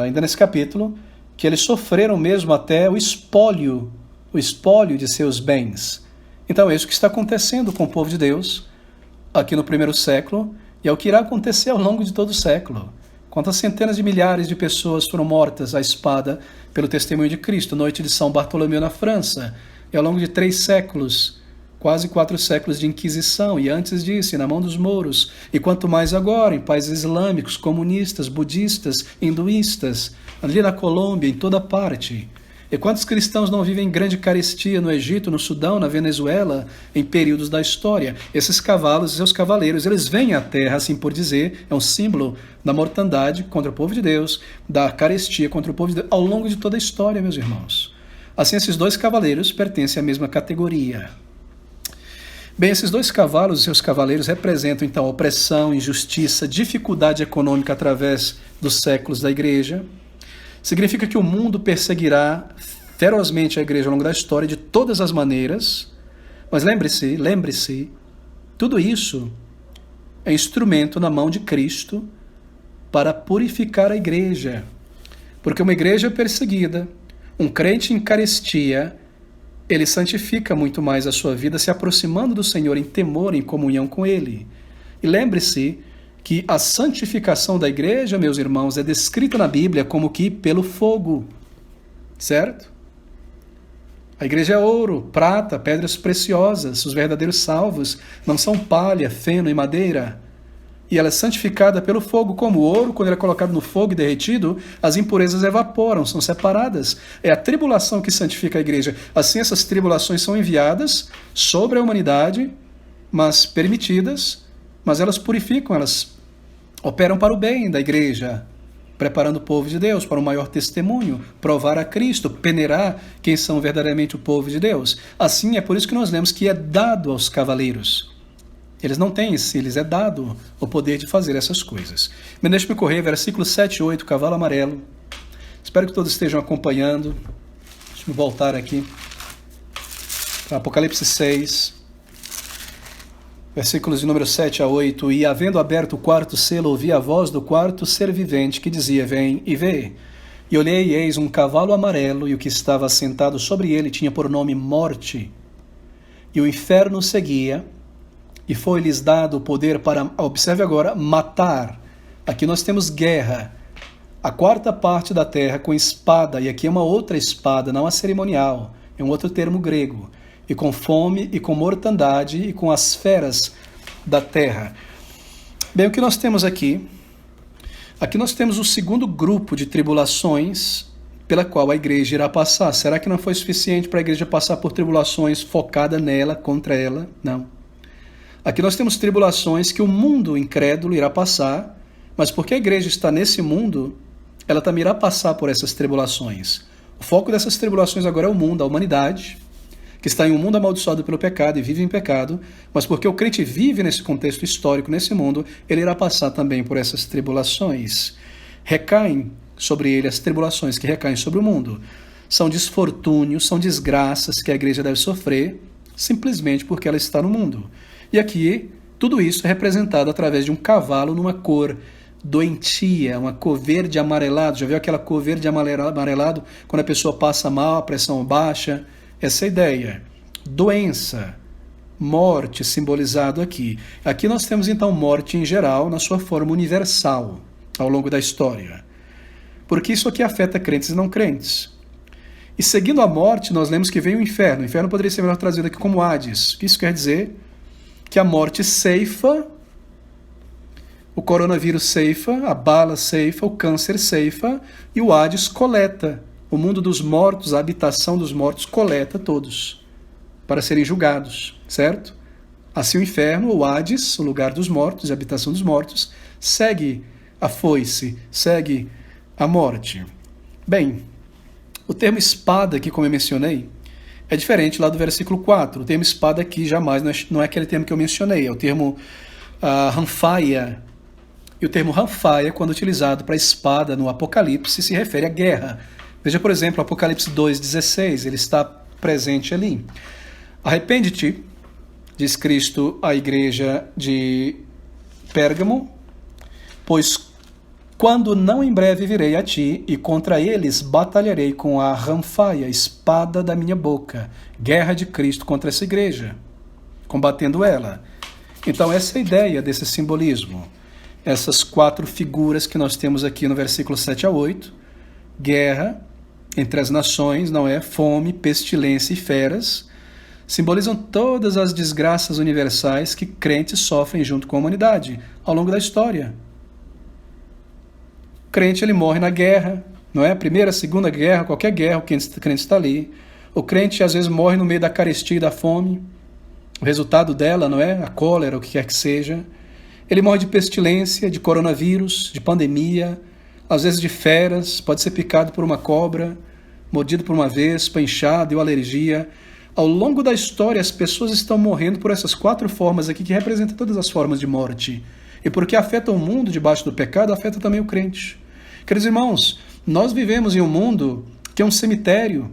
ainda nesse capítulo, que eles sofreram mesmo até o espólio de seus bens. Então é isso que está acontecendo com o povo de Deus aqui no primeiro século, e é o que irá acontecer ao longo de todo o século. Quantas centenas de milhares de pessoas foram mortas à espada pelo testemunho de Cristo, noite de São Bartolomeu na França, e ao longo de 3 séculos, quase 4 séculos de Inquisição, e antes disso, na mão dos mouros, e quanto mais agora, em países islâmicos, comunistas, budistas, hinduístas, ali na Colômbia, em toda parte. E quantos cristãos não vivem em grande carestia no Egito, no Sudão, na Venezuela, em períodos da história? Esses cavalos e seus cavaleiros, eles vêm à terra, assim por dizer, é um símbolo da mortandade contra o povo de Deus, da carestia contra o povo de Deus, ao longo de toda a história, meus irmãos. Assim, esses 2 cavaleiros pertencem à mesma categoria. Bem, esses 2 cavalos e seus cavaleiros representam, então, opressão, injustiça, dificuldade econômica através dos séculos da igreja. Significa que o mundo perseguirá ferozmente a igreja ao longo da história de todas as maneiras, mas lembre-se, tudo isso é instrumento na mão de Cristo para purificar a igreja. Porque uma igreja perseguida, um crente em carestia, ele santifica muito mais a sua vida se aproximando do Senhor em temor, em comunhão com Ele. E lembre-se que a santificação da igreja, meus irmãos, é descrita na Bíblia como que pelo fogo, certo? A igreja é ouro, prata, pedras preciosas, os verdadeiros salvos não são palha, feno e madeira. E ela é santificada pelo fogo, como o ouro, quando ele é colocado no fogo e derretido, as impurezas evaporam, são separadas. É a tribulação que santifica a igreja. Assim, essas tribulações são enviadas sobre a humanidade, mas permitidas, mas elas purificam, elas operam para o bem da igreja, preparando o povo de Deus para um maior testemunho, provar a Cristo, peneirar quem são verdadeiramente o povo de Deus. Assim, é por isso que nós lemos que é dado aos cavaleiros. Eles não têm esse, eles é dado o poder de fazer essas coisas. Mas deixe-me correr, versículo 7 e 8, cavalo amarelo. Espero que todos estejam acompanhando. Deixe-me voltar aqui para Apocalipse 6. Versículos de número 7 a 8. E havendo aberto o 4º selo, ouvi a voz do 4º ser vivente que dizia: vem e vê. E olhei e eis um cavalo amarelo, e o que estava assentado sobre ele tinha por nome Morte. E o inferno seguia, e foi-lhes dado o poder para, observe agora, matar. Aqui nós temos guerra. A 4ª parte da terra com espada, e aqui é uma outra espada, não a cerimonial, é um outro termo grego. E com fome, e com mortandade, e com as feras da terra. Bem, o que nós temos aqui? Aqui nós temos o 2º grupo de tribulações pela qual a igreja irá passar. Será que não foi suficiente para a igreja passar por tribulações focada nela, contra ela? Não. Aqui nós temos tribulações que o mundo incrédulo irá passar, mas porque a igreja está nesse mundo, ela também irá passar por essas tribulações. O foco dessas tribulações agora é o mundo, a humanidade, que está em um mundo amaldiçoado pelo pecado e vive em pecado, mas porque o crente vive nesse contexto histórico, nesse mundo, ele irá passar também por essas tribulações. Recaem sobre ele as tribulações que recaem sobre o mundo. São desfortúnios, são desgraças que a igreja deve sofrer, simplesmente porque ela está no mundo. E aqui, tudo isso é representado através de um cavalo numa cor doentia, uma cor verde amarelado. Já viu aquela cor verde amarelado quando a pessoa passa mal, a pressão baixa? Essa é a ideia. Doença, morte simbolizado aqui. Aqui nós temos então morte em geral, na sua forma universal, ao longo da história. Porque isso aqui afeta crentes e não crentes. E seguindo a morte, nós lemos que vem o inferno. O inferno poderia ser melhor trazido aqui como Hades. O que isso quer dizer? Que a morte ceifa, o coronavírus ceifa, a bala ceifa, o câncer ceifa e o Hades coleta. O mundo dos mortos, a habitação dos mortos, coleta todos para serem julgados, certo? Assim o inferno, o Hades, o lugar dos mortos, a habitação dos mortos, segue a foice, segue a morte. Bem, o termo espada aqui, como eu mencionei, é diferente lá do versículo 4. O termo espada aqui jamais não é aquele termo que eu mencionei, é o termo ranfaia. E o termo ranfaia, quando utilizado para espada no Apocalipse, se refere à guerra. Veja, por exemplo, Apocalipse 2,16, ele está presente ali. Arrepende-te, Diz Cristo à igreja de Pérgamo: pois quando não em breve virei a ti, e contra eles batalharei com a ranfaia, espada da minha boca. Guerra de Cristo contra essa igreja, combatendo ela. Então essa é a ideia desse simbolismo. Essas 4 figuras que nós temos aqui no versículo 7 a 8. Guerra entre as nações, não é? Fome, pestilência e feras. Simbolizam todas as desgraças universais que crentes sofrem junto com a humanidade ao longo da história. O crente, ele morre na guerra, não é? Primeira, segunda guerra, qualquer guerra, o crente está ali. O crente, às vezes, morre no meio da carestia e da fome. O resultado dela, não é? A cólera, o que quer que seja. Ele morre de pestilência, de coronavírus, de pandemia, às vezes de feras, pode ser picado por uma cobra, mordido por uma vespa, inchado e alergia. Ao longo da história, as pessoas estão morrendo por essas 4 formas aqui, que representam todas as formas de morte. E porque afeta o mundo debaixo do pecado, afeta também o crente. Queridos irmãos, nós vivemos em um mundo que é um cemitério.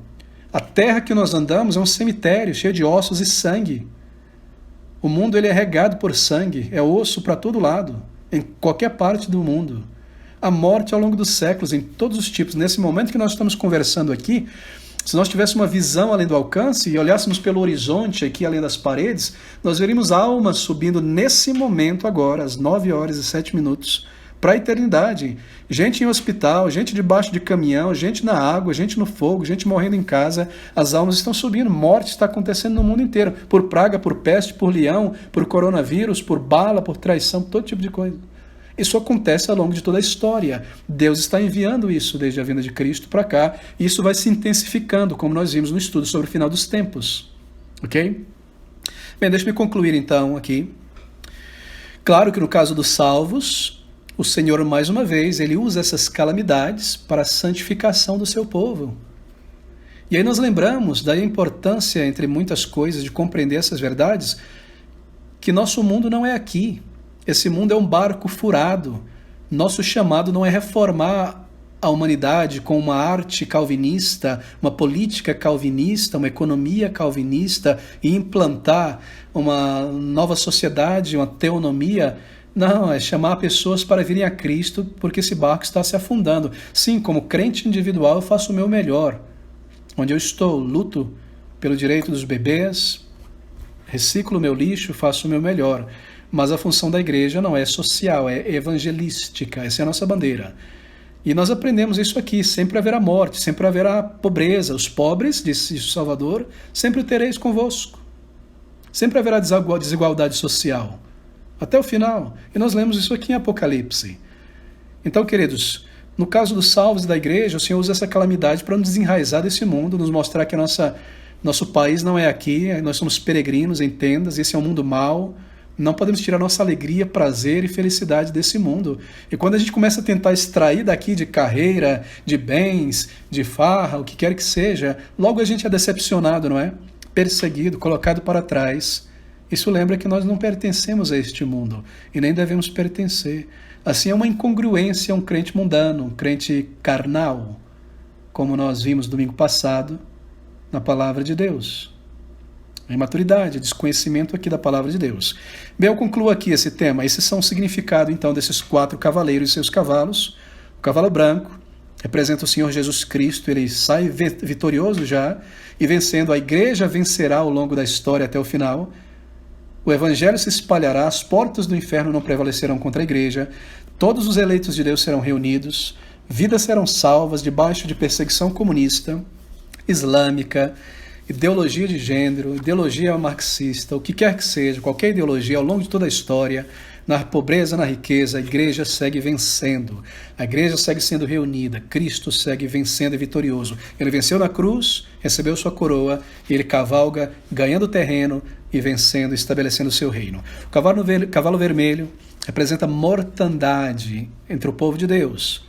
A terra que nós andamos é um cemitério cheio de ossos e sangue. O mundo, ele é regado por sangue, é osso para todo lado, em qualquer parte do mundo. A morte ao longo dos séculos, em todos os tipos. Nesse momento que nós estamos conversando aqui, se nós tivéssemos uma visão além do alcance e olhássemos pelo horizonte aqui além das paredes, nós veríamos almas subindo nesse momento agora, às 9h07, para a eternidade. Gente em hospital, gente debaixo de caminhão, gente na água, gente no fogo, gente morrendo em casa. As almas estão subindo, morte está acontecendo no mundo inteiro. Por praga, por peste, por leão, por coronavírus, por bala, por traição, todo tipo de coisa. Isso acontece ao longo de toda a história. Deus está enviando isso desde a vinda de Cristo para cá, e isso vai se intensificando, como nós vimos no estudo sobre o final dos tempos. Ok? Bem, deixa-me concluir então aqui. Claro que no caso dos salvos, o Senhor, mais uma vez, ele usa essas calamidades para a santificação do seu povo. E aí nós lembramos da importância, entre muitas coisas, de compreender essas verdades, que nosso mundo não é aqui. Esse mundo é um barco furado. Nosso chamado não é reformar a humanidade com uma arte calvinista, uma política calvinista, uma economia calvinista e implantar uma nova sociedade, uma teonomia. Não, é chamar pessoas para virem a Cristo, porque esse barco está se afundando. Sim, como crente individual, eu faço o meu melhor. Onde eu estou, luto pelo direito dos bebês, reciclo meu lixo, faço o meu melhor. Mas a função da igreja não é social, é evangelística. Essa é a nossa bandeira. E nós aprendemos isso aqui: sempre haverá morte, sempre haverá pobreza. Os pobres, disse o Salvador, sempre tereis convosco. Sempre haverá desigualdade social. Até o final. E nós lemos isso aqui em Apocalipse. Então, queridos, no caso dos salvos da igreja, o Senhor usa essa calamidade para nos desenraizar desse mundo, nos mostrar que nosso país não é aqui, nós somos peregrinos em tendas, esse é um mundo mau. Não podemos tirar nossa alegria, prazer e felicidade desse mundo. E quando a gente começa a tentar extrair daqui de carreira, de bens, de farra, o que quer que seja, logo a gente é decepcionado, não é? Perseguido, colocado para trás. Isso lembra que nós não pertencemos a este mundo e nem devemos pertencer. Assim, é uma incongruência um crente mundano, um crente carnal, como nós vimos domingo passado na palavra de Deus. A imaturidade, desconhecimento aqui da palavra de Deus. Bem, eu concluo aqui esse tema. Esses são o significado, então, desses 4 cavaleiros e seus cavalos. O cavalo branco representa o Senhor Jesus Cristo, ele sai vitorioso já, e vencendo, a igreja vencerá ao longo da história até o final. O evangelho se espalhará, as portas do inferno não prevalecerão contra a igreja, todos os eleitos de Deus serão reunidos, vidas serão salvas debaixo de perseguição comunista, islâmica, ideologia de gênero, ideologia marxista, o que quer que seja, qualquer ideologia ao longo de toda a história, na pobreza, na riqueza, a igreja segue vencendo, a igreja segue sendo reunida, Cristo segue vencendo e vitorioso. Ele venceu na cruz, recebeu sua coroa, e ele cavalga, ganhando terreno e vencendo, estabelecendo o seu reino. O cavalo vermelho representa mortandade entre o povo de Deus.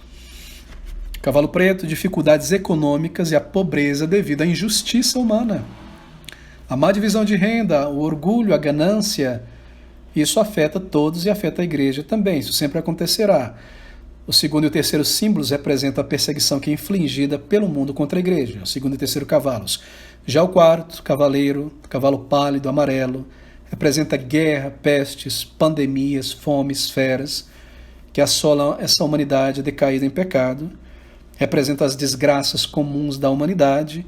Cavalo preto, dificuldades econômicas e a pobreza devido à injustiça humana. A má divisão de renda, o orgulho, a ganância, isso afeta todos e afeta a igreja também, isso sempre acontecerá. O segundo e o terceiro símbolos representam a perseguição que é infligida pelo mundo contra a igreja, o segundo e terceiro cavalos. Já o quarto, cavaleiro, cavalo pálido, amarelo, representa guerra, pestes, pandemias, fomes, feras, que assolam essa humanidade decaída em pecado. Representa as desgraças comuns da humanidade,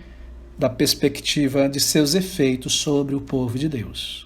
da perspectiva de seus efeitos sobre o povo de Deus.